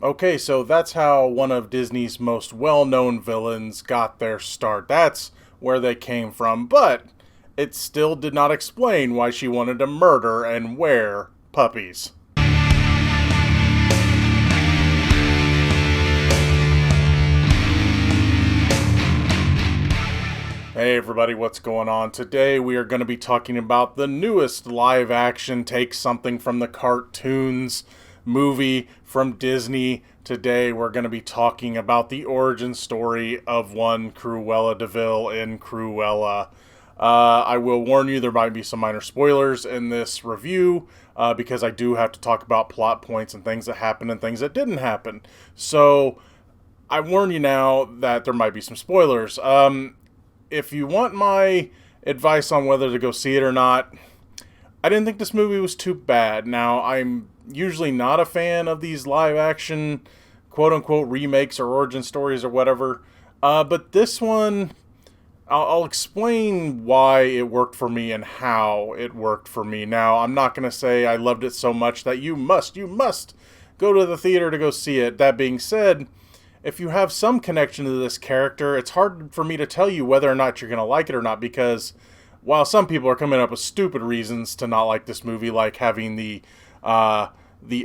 Okay, so that's how one of Disney's most well-known villains got their start. That's where they came from, but it still did not explain why she wanted to murder and wear puppies. Hey everybody, what's going on? Today we are going to be talking about the newest live action take something from the cartoons movie from Disney. Today we're going to be talking about the origin story of one Cruella DeVille in Cruella. I will warn you there might be some minor spoilers in this review because I do have to talk about plot points and things that happened and things that didn't happen. So I warn you now that there might be some spoilers. If you want my advice on whether to go see it or not, I didn't think this movie was too bad. Now, I'm usually not a fan of these live action, quote unquote, remakes or origin stories or whatever. But this one, I'll explain why it worked for me and how it worked for me. Now, I'm not going to say I loved it so much that you must go to the theater to go see it. That being said, if you have some connection to this character, it's hard for me to tell you whether or not you're going to like it or not because while some people are coming up with stupid reasons to not like this movie, like having the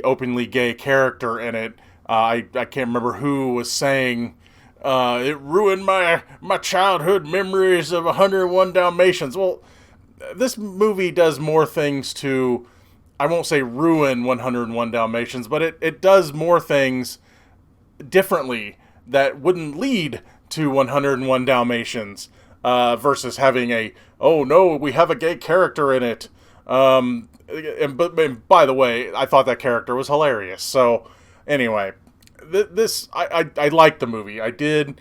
openly gay character in it, I can't remember who was saying it ruined my childhood memories of 101 Dalmatians. Well, this movie does more things to, I won't say ruin 101 Dalmatians, but it does more things differently that wouldn't lead to 101 Dalmatians versus having oh no, we have a gay character in it. And by the way, I thought that character was hilarious. So anyway, I liked the movie. I did.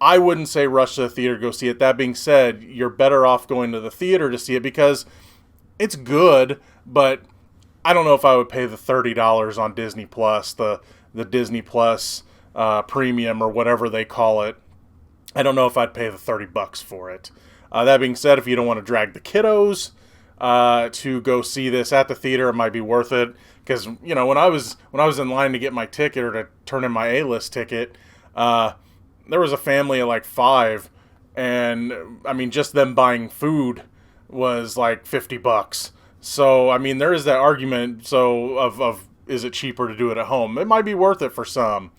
I wouldn't say rush to the theater to go see it. That being said, you're better off going to the theater to see it because it's good, but I don't know if I would pay the $30 on Disney Plus, the Disney Plus premium or whatever they call it. I don't know if I'd pay the $30 for it. That being said, if you don't want to drag the kiddos to go see this at the theater, it might be worth it. Because when I was in line to get my ticket or to turn in my A-list ticket, there was a family of like five, and I mean just them buying food was like $50. So, I mean, there is that argument, of is it cheaper to do it at home? It might be worth it for some.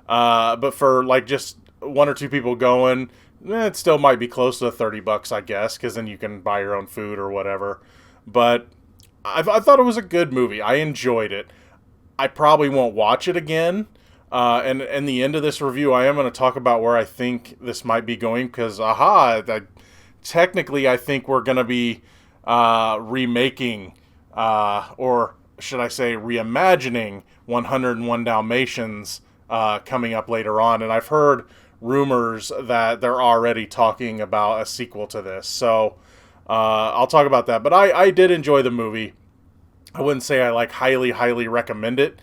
But for, like, just one or two people going, it still might be close to $30, I guess, because then you can buy your own food or whatever. But I thought it was a good movie. I enjoyed it. I probably won't watch it again. And in the end of this review, I am going to talk about where I think this might be going, because, technically, I think we're going to be remaking, or should I say reimagining 101 Dalmatians coming up later on. And I've heard rumors that they're already talking about a sequel to this. So I'll talk about that. But I did enjoy the movie. I wouldn't say I highly recommend it.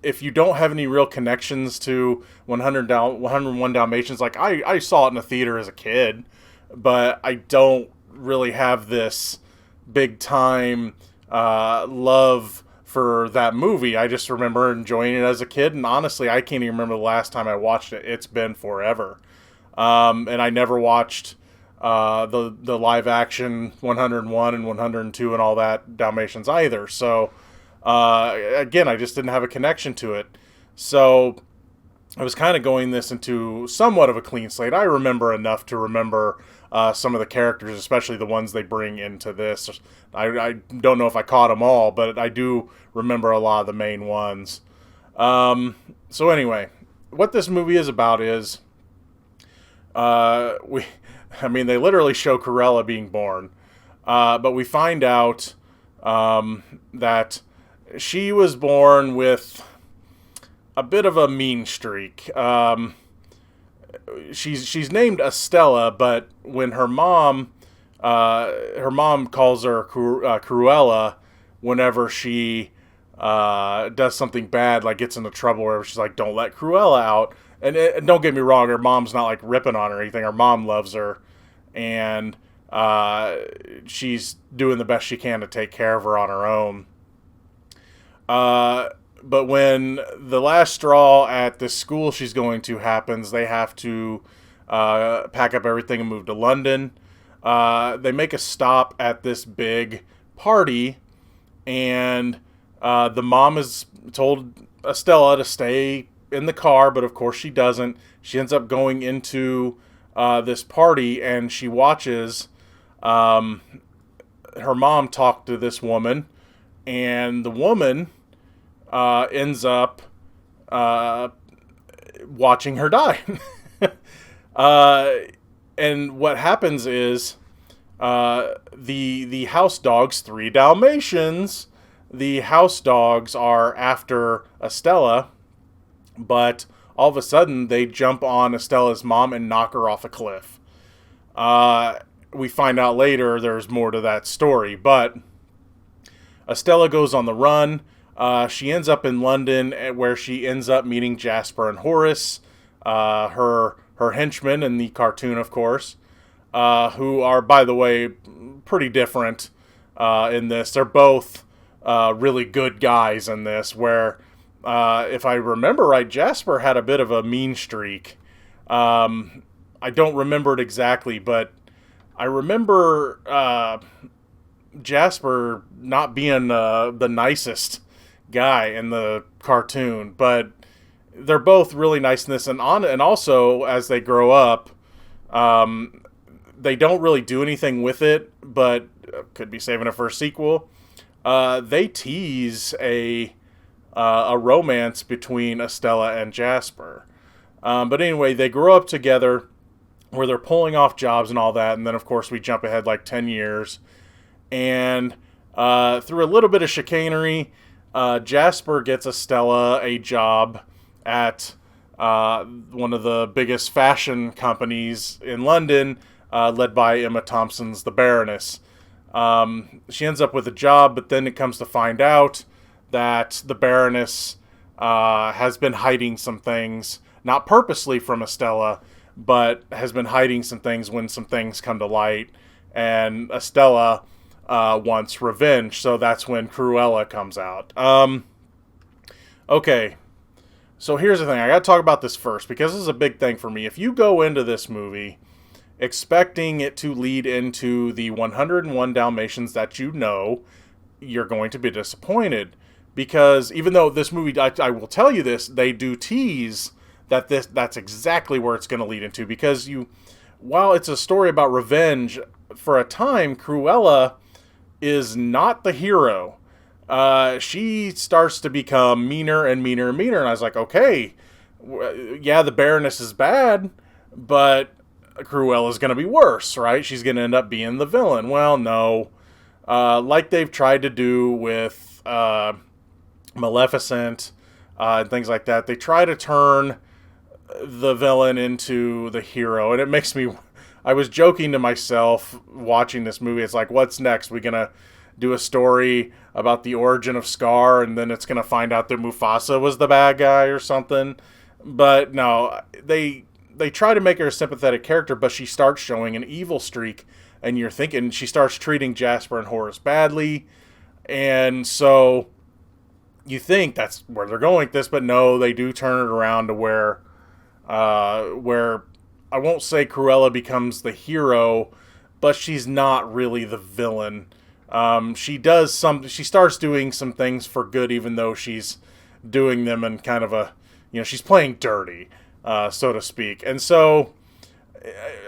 If you don't have any real connections to 101 Dalmatians, like I saw it in the theater as a kid, but I don't really have this big time love for that movie. I just remember enjoying it as a kid, and honestly, I can't even remember the last time I watched it. It's been forever. And I never watched the live action 101 and 102 and all that Dalmatians either. So again, I just didn't have a connection to it. So I was kind of going this into somewhat of a clean slate. I remember enough to remember some of the characters, especially the ones they bring into this. I don't know if I caught them all, but I do remember a lot of the main ones. So anyway, what this movie is about is they literally show Cruella being born, but we find out that she was born with a bit of a mean streak. She's named Estella, but when her mom calls her Cruella whenever she does something bad, like gets into trouble, where she's like, "Don't let Cruella out." And don't get me wrong, her mom's not like ripping on her or anything. Her mom loves her, and she's doing the best she can to take care of her on her own. But when the last straw at the school she's going to happens, they have to pack up everything and move to London. They make a stop at this big party, and the mom has told Estella to stay in the car, but of course she doesn't. She ends up going into this party, and she watches her mom talk to this woman, and the woman ends up watching her die. And what happens is the house dogs, 3 Dalmatians, the house dogs are after Estella, but all of a sudden they jump on Estella's mom and knock her off a cliff. We find out later there's more to that story, but Estella goes on the run. She ends up in London, where she ends up meeting Jasper and Horace, her henchmen in the cartoon, of course, who are, by the way, pretty different in this. They're both really good guys in this, where, if I remember right, Jasper had a bit of a mean streak. I don't remember it exactly, but I remember Jasper not being the nicest guy in the cartoon, but they're both really nice in this. And also, as they grow up, they don't really do anything with it, but could be saving it for a sequel. They tease a romance between Estella and Jasper. But anyway, they grow up together, where they're pulling off jobs and all that. And then, of course, we jump ahead like 10 years. And through a little bit of chicanery, Jasper gets Estella a job at one of the biggest fashion companies in London, led by Emma Thompson's The Baroness. She ends up with a job, but then it comes to find out that the Baroness has been hiding some things, not purposely from Estella, but has been hiding some things when some things come to light, and Estella wants revenge, so that's when Cruella comes out. Okay, so here's the thing. I gotta talk about this first, because this is a big thing for me. If you go into this movie expecting it to lead into the 101 Dalmatians that you know, you're going to be disappointed. Because even though this movie, I will tell you this, they do tease that that's exactly where it's going to lead into. Because while it's a story about revenge, for a time, Cruella is not the hero. She starts to become meaner and meaner and meaner. And I was like, okay, yeah, the Baroness is bad, but Cruella's going to be worse, right? She's going to end up being the villain. Well, no. Like they've tried to do with Maleficent and things like that. They try to turn the villain into the hero, and it makes me... I was joking to myself watching this movie. It's like, what's next? We gonna do a story about the origin of Scar, and then it's gonna find out that Mufasa was the bad guy or something? But no, they try to make her a sympathetic character, but she starts showing an evil streak, and you're thinking she starts treating Jasper and Horace badly, and so you think that's where they're going with this, but no, they do turn it around to where I won't say Cruella becomes the hero, but she's not really the villain. She starts doing some things for good, even though she's doing them in kind of a, she's playing dirty, so to speak. And so,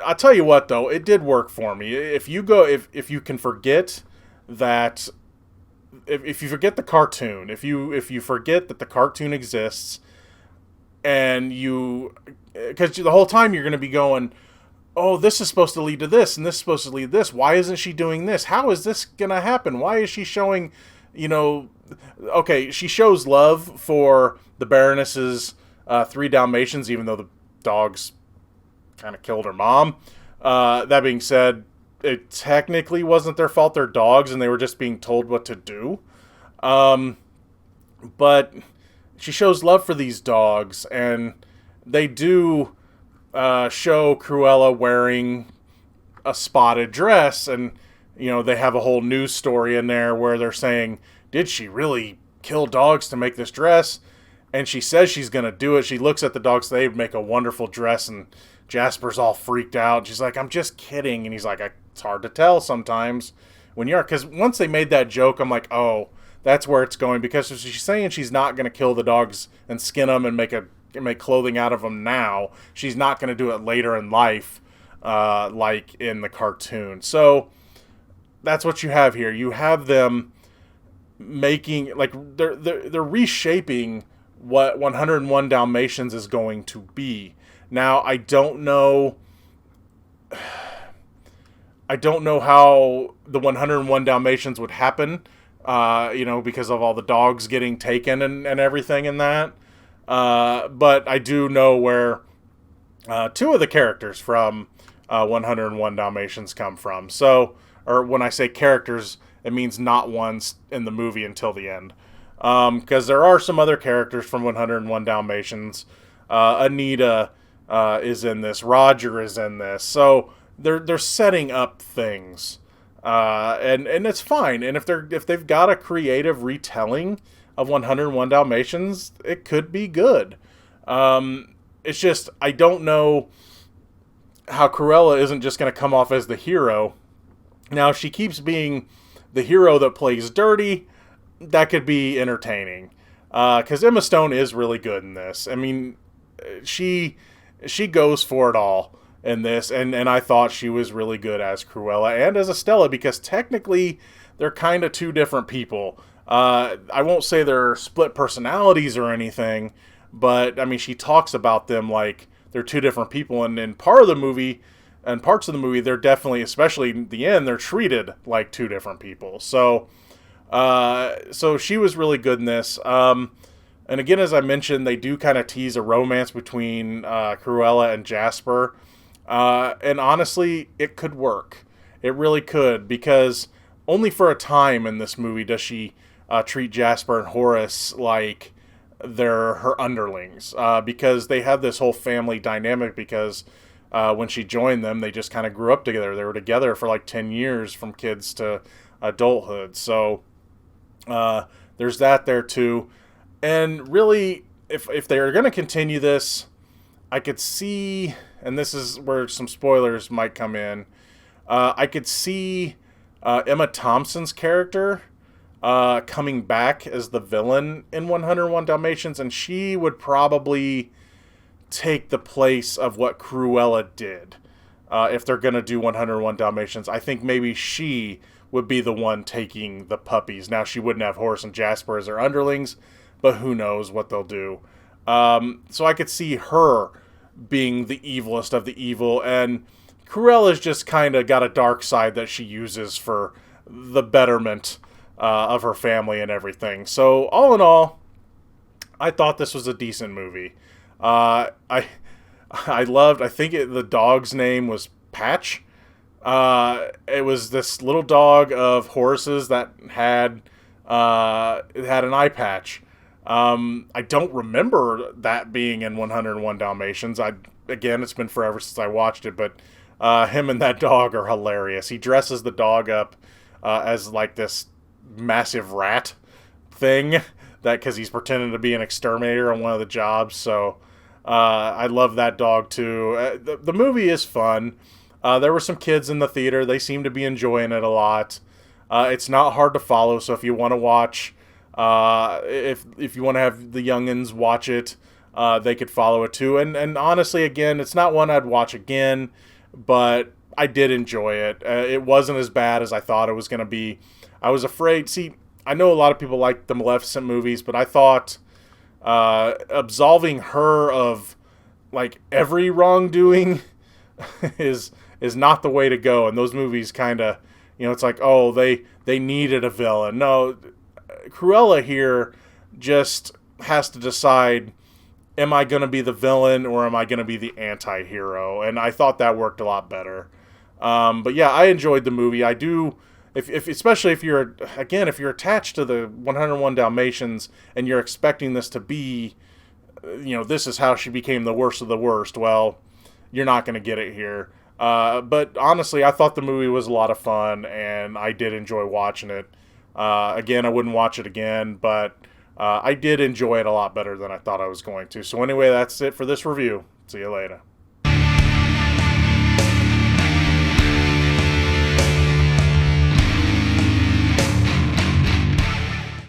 I'll tell you what, though, it did work for me. If you you can forget that, if you forget the cartoon, if you forget that the cartoon exists, and because the whole time you're going to be going, oh, this is supposed to lead to this, and this is supposed to lead to this. Why isn't she doing this? How is this going to happen? Why is she showing, okay, she shows love for the Baroness's 3 Dalmatians, even though the dogs kind of killed her mom. That being said, it technically wasn't their fault. They're dogs, and they were just being told what to do. But she shows love for these dogs, and they do show Cruella wearing a spotted dress, and they have a whole news story in there where they're saying, did she really kill dogs to make this dress. And she says she's going to do it. She looks at the dogs. They make a wonderful dress. And Jasper's all freaked out. She's like, I'm just kidding. And he's like, it's hard to tell sometimes when you're. Because once they made that joke, I'm like, oh, that's where it's going. Because she's saying she's not going to kill the dogs and skin them and make clothing out of them now. She's not going to do it later in life, like in the cartoon. So that's what you have here. You have them making, like, they're reshaping what 101 Dalmatians is going to be. Now, I don't know how the 101 Dalmatians would happen, because of all the dogs getting taken and everything in that. But I do know where two of the characters from 101 Dalmatians come from. So, or when I say characters, it means not ones in the movie until the end. Because there are some other characters from 101 Dalmatians. Anita is in this. Roger is in this. So they're setting up things, and it's fine. And if they've got a creative retelling of 101 Dalmatians, it could be good. It's just I don't know how Cruella isn't just going to come off as the hero. Now, if she keeps being the hero that plays dirty, that could be entertaining. Because Emma Stone is really good in this. I mean, she goes for it all in this, and I thought she was really good as Cruella and as Estella, because technically they're kind of two different people. I won't say they're split personalities or anything, but I mean, she talks about them like they're two different people, and in parts of the movie, they're definitely, especially in the end, they're treated like two different people. So she was really good in this. And again, as I mentioned, they do kind of tease a romance between Cruella and Jasper. And honestly, it could work. It really could, because only for a time in this movie does she treat Jasper and Horace like they're her underlings. Because they have this whole family dynamic, because when she joined them, they just kind of grew up together. They were together for like 10 years from kids to adulthood. So there's that there too. And really, if they're going to continue this, I could see, and this is where some spoilers might come in, I could see Emma Thompson's character coming back as the villain in 101 Dalmatians, and she would probably take the place of what Cruella did. If they're going to do 101 Dalmatians, I think maybe she would be the one taking the puppies. Now, she wouldn't have Horace and Jasper as her underlings, but who knows what they'll do. So I could see her being the evilest of the evil, and Cruella's just kind of got a dark side that she uses for the betterment of her family and everything. So all in all, I thought this was a decent movie. I loved, I think the dog's name was Patch. It was this little dog of Horace's that had an eye patch. I don't remember that being in 101 Dalmatians. Again, it's been forever since I watched it, but him and that dog are hilarious. He dresses the dog up as like this massive rat thing, because he's pretending to be an exterminator on one of the jobs. So I love that dog too. The movie is fun. There were some kids in the theater. They seem to be enjoying it a lot. It's not hard to follow, so if you want to watch, if you want to have the youngins watch it, they could follow it too. And honestly, again, it's not one I'd watch again, but I did enjoy it. It wasn't as bad as I thought it was going to be. I was afraid. See, I know a lot of people like the Maleficent movies, but I thought absolving her of like every wrongdoing is not the way to go. And those movies kind of, it's like, oh, they needed a villain. No, Cruella here just has to decide, am I going to be the villain or am I going to be the anti-hero? And I thought that worked a lot better. But yeah, I enjoyed the movie. I do, especially if you're attached to the 101 Dalmatians and you're expecting this to be, this is how she became the worst of the worst. Well, you're not going to get it here. But honestly, I thought the movie was a lot of fun, and I did enjoy watching it. Again, I wouldn't watch it again, but I did enjoy it a lot better than I thought I was going to. So anyway, that's it for this review. See you later.